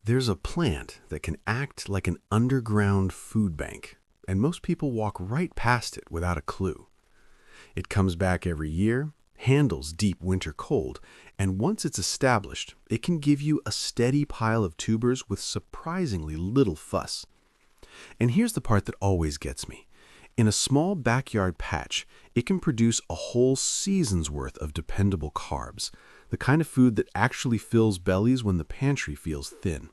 There's a plant that can act like an underground food bank, and most people walk right past it without a clue. It comes back every year, handles deep winter cold, and once it's established, it can give you a steady pile of tubers with surprisingly little fuss. And here's the part that always gets me. In a small backyard patch, it can produce a whole season's worth of dependable carbs, the kind of food that actually fills bellies when the pantry feels thin.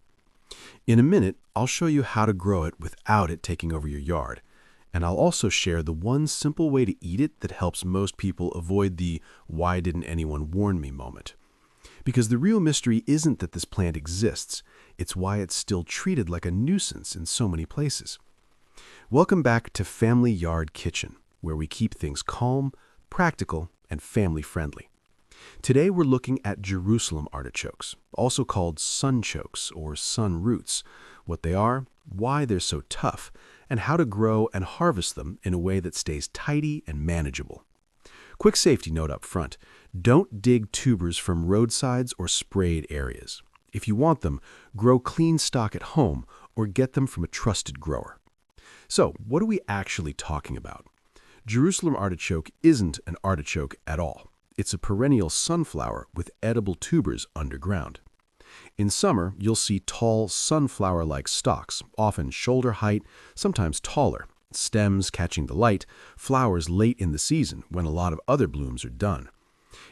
In a minute, I'll show you how to grow it without it taking over your yard. And I'll also share the one simple way to eat it that helps most people avoid the "why didn't anyone warn me" moment. Because the real mystery isn't that this plant exists, it's why it's still treated like a nuisance in so many places. Welcome back to Family Yard Kitchen, where we keep things calm, practical, and family-friendly. Today we're looking at Jerusalem artichokes, also called sunchokes or sunroots, what they are, why they're so tough, and how to grow and harvest them in a way that stays tidy and manageable. Quick safety note up front, don't dig tubers from roadsides or sprayed areas. If you want them, grow clean stock at home or get them from a trusted grower. So, what are we actually talking about? Jerusalem artichoke isn't an artichoke at all. It's a perennial sunflower with edible tubers underground. In summer, you'll see tall, sunflower-like stalks, often shoulder height, sometimes taller, stems catching the light, flowers late in the season when a lot of other blooms are done.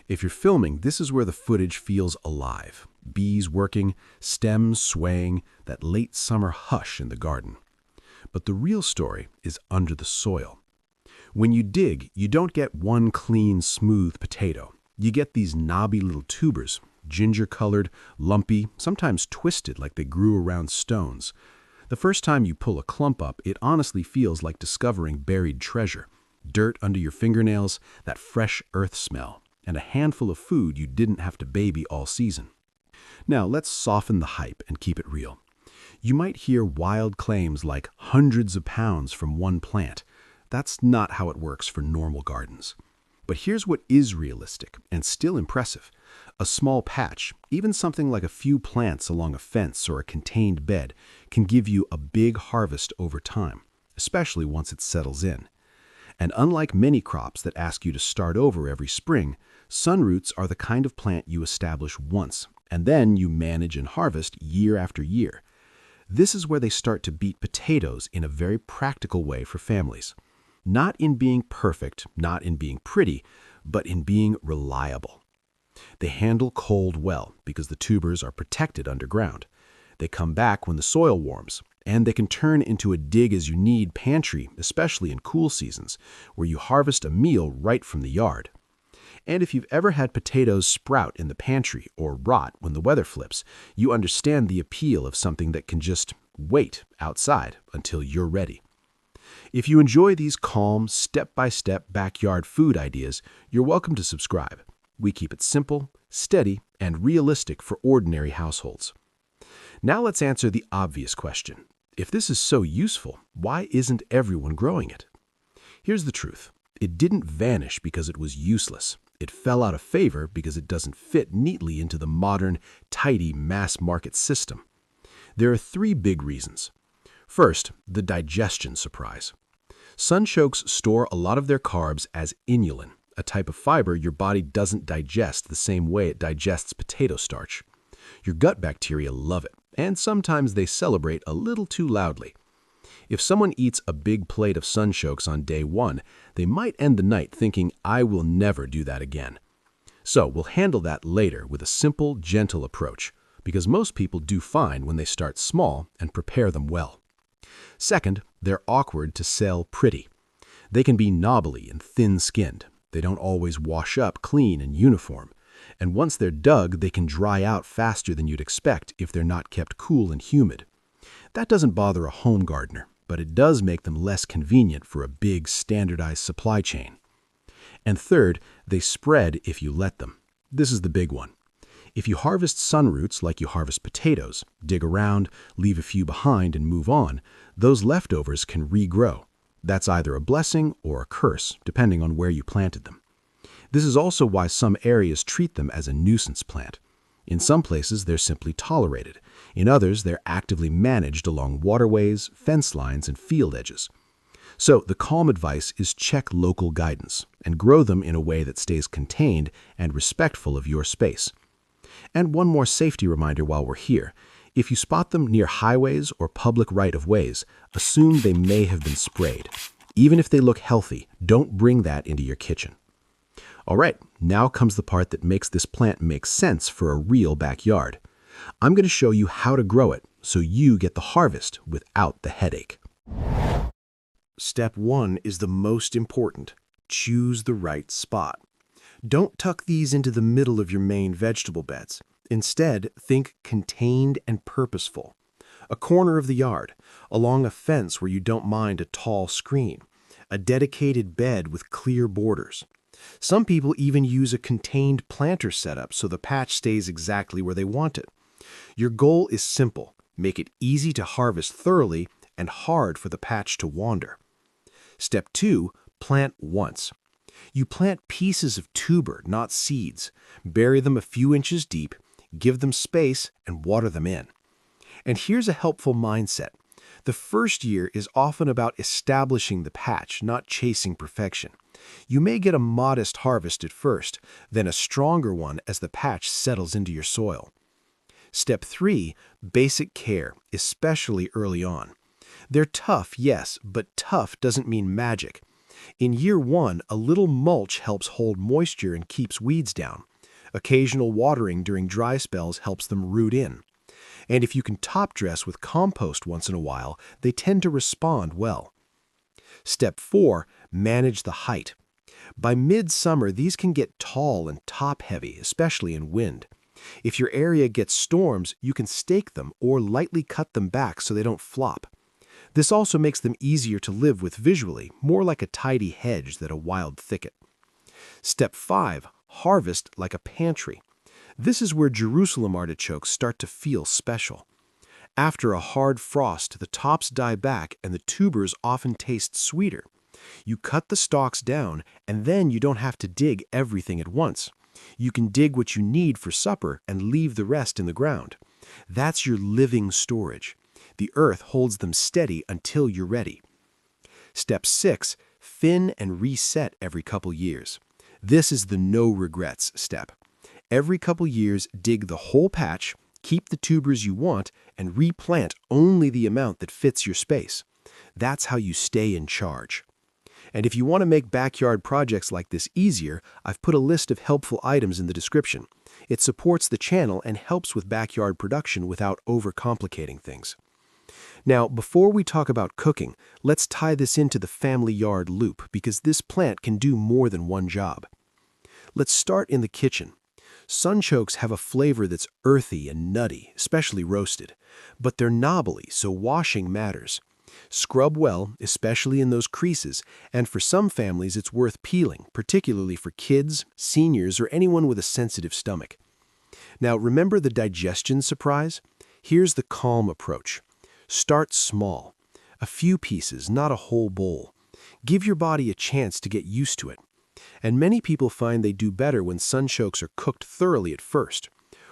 If you're filming, this is where the footage feels alive. Bees working, stems swaying, that late summer hush in the garden. But the real story is under the soil. When you dig, you don't get one clean, smooth potato. You get these knobby little tubers, ginger-colored, lumpy, sometimes twisted like they grew around stones. The first time you pull a clump up, it honestly feels like discovering buried treasure. Dirt under your fingernails, that fresh earth smell, and a handful of food you didn't have to baby all season. Now, let's soften the hype and keep it real. You might hear wild claims like hundreds of pounds from one plant. That's not how it works for normal gardens. But here's what is realistic and still impressive. A small patch, even something like a few plants along a fence or a contained bed, can give you a big harvest over time, especially once it settles in. And unlike many crops that ask you to start over every spring, sunroots are the kind of plant you establish once, and then you manage and harvest year after year. This is where they start to beat potatoes in a very practical way for families. Not in being perfect, not in being pretty, but in being reliable. They handle cold well because the tubers are protected underground. They come back when the soil warms, and they can turn into a dig-as-you-need pantry, especially in cool seasons, where you harvest a meal right from the yard. And if you've ever had potatoes sprout in the pantry or rot when the weather flips, you understand the appeal of something that can just wait outside until you're ready. If you enjoy these calm, step-by-step backyard food ideas, you're welcome to subscribe. We keep it simple, steady, and realistic for ordinary households. Now let's answer the obvious question. If this is so useful, why isn't everyone growing it? Here's the truth. It didn't vanish because it was useless. It fell out of favor because it doesn't fit neatly into the modern, tidy mass market system. There are three big reasons. First, the digestion surprise. Sunchokes store a lot of their carbs as inulin, a type of fiber your body doesn't digest the same way it digests potato starch. Your gut bacteria love it, and sometimes they celebrate a little too loudly. If someone eats a big plate of sunchokes on day one, they might end the night thinking, "I will never do that again." So we'll handle that later with a simple, gentle approach, because most people do fine when they start small and prepare them well. Second, they're awkward to sell pretty. They can be knobbly and thin-skinned. They don't always wash up clean and uniform. And once they're dug, they can dry out faster than you'd expect if they're not kept cool and humid. That doesn't bother a home gardener, but it does make them less convenient for a big, standardized supply chain. And third, they spread if you let them. This is the big one. If you harvest sunroots like you harvest potatoes, dig around, leave a few behind, and move on, those leftovers can regrow. That's either a blessing or a curse, depending on where you planted them. This is also why some areas treat them as a nuisance plant. In some places, they're simply tolerated. In others, they're actively managed along waterways, fence lines, and field edges. So the calm advice is check local guidance and grow them in a way that stays contained and respectful of your space. And one more safety reminder while we're here. If you spot them near highways or public right-of-ways, assume they may have been sprayed. Even if they look healthy, don't bring that into your kitchen. All right, now comes the part that makes this plant make sense for a real backyard. I'm going to show you how to grow it so you get the harvest without the headache. Step 1 is the most important. Choose the right spot. Don't tuck these into the middle of your main vegetable beds. Instead, think contained and purposeful. A corner of the yard, along a fence where you don't mind a tall screen, a dedicated bed with clear borders. Some people even use a contained planter setup so the patch stays exactly where they want it. Your goal is simple. Make it easy to harvest thoroughly and hard for the patch to wander. Step 2, plant once. You plant pieces of tuber, not seeds. Bury them a few inches deep, give them space, and water them in. And here's a helpful mindset. The first year is often about establishing the patch, not chasing perfection. You may get a modest harvest at first, then a stronger one as the patch settles into your soil. Step 3, basic care, especially early on. They're tough, yes, but tough doesn't mean magic. In year 1, a little mulch helps hold moisture and keeps weeds down. Occasional watering during dry spells helps them root in. And if you can top dress with compost once in a while, they tend to respond well. Step 4, manage the height. By midsummer, these can get tall and top-heavy, especially in wind. If your area gets storms, you can stake them or lightly cut them back so they don't flop. This also makes them easier to live with visually, more like a tidy hedge than a wild thicket. Step 5, harvest like a pantry. This is where Jerusalem artichokes start to feel special. After a hard frost, the tops die back and the tubers often taste sweeter. You cut the stalks down, and then you don't have to dig everything at once. You can dig what you need for supper and leave the rest in the ground. That's your living storage. The earth holds them steady until you're ready. Step 6, thin and reset every couple years. This is the no regrets step. Every couple years, dig the whole patch, keep the tubers you want, and replant only the amount that fits your space. That's how you stay in charge. And if you want to make backyard projects like this easier, I've put a list of helpful items in the description. It supports the channel and helps with backyard production without overcomplicating things. Now, before we talk about cooking, let's tie this into the family yard loop because this plant can do more than one job. Let's start in the kitchen. Sunchokes have a flavor that's earthy and nutty, especially roasted, but they're knobbly, so washing matters. Scrub well, especially in those creases, and for some families it's worth peeling, particularly for kids, seniors, or anyone with a sensitive stomach. Now, remember the digestion surprise? Here's the calm approach. Start small. A few pieces, not a whole bowl. Give your body a chance to get used to it. And many people find they do better when sunchokes are cooked thoroughly at first.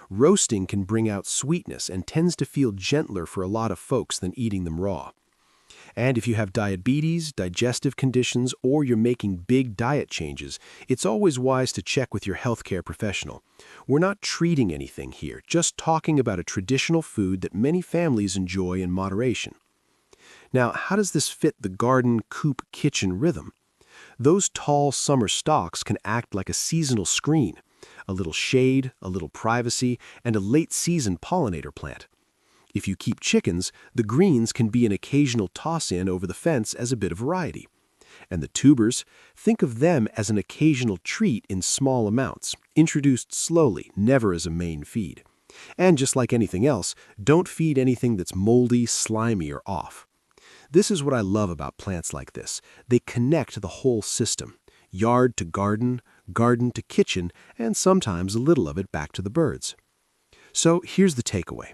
Roasting can bring out sweetness and tends to feel gentler for a lot of folks than eating them raw. And if you have diabetes, digestive conditions, or you're making big diet changes, it's always wise to check with your healthcare professional. We're not treating anything here, just talking about a traditional food that many families enjoy in moderation. Now, how does this fit the garden, coop, kitchen rhythm? Those tall summer stalks can act like a seasonal screen, a little shade, a little privacy, and a late-season pollinator plant. If you keep chickens, the greens can be an occasional toss-in over the fence as a bit of variety. And the tubers, think of them as an occasional treat in small amounts, introduced slowly, never as a main feed. And just like anything else, don't feed anything that's moldy, slimy, or off. This is what I love about plants like this. They connect the whole system, yard to garden, garden to kitchen, and sometimes a little of it back to the birds. So here's the takeaway.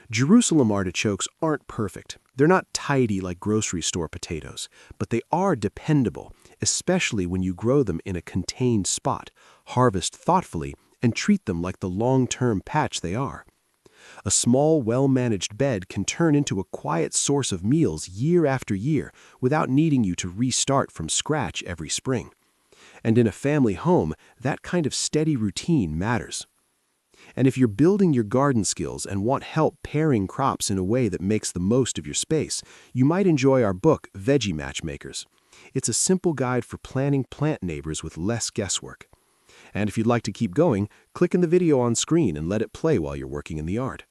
Jerusalem artichokes aren't perfect. They're not tidy like grocery store potatoes, but they are dependable, especially when you grow them in a contained spot, harvest thoughtfully, and treat them like the long-term patch they are. A small, well-managed bed can turn into a quiet source of meals year after year without needing you to restart from scratch every spring. And in a family home, that kind of steady routine matters. And if you're building your garden skills and want help pairing crops in a way that makes the most of your space, you might enjoy our book, Veggie Matchmakers. It's a simple guide for planning plant neighbors with less guesswork. And if you'd like to keep going, click in the video on screen and let it play while you're working in the yard.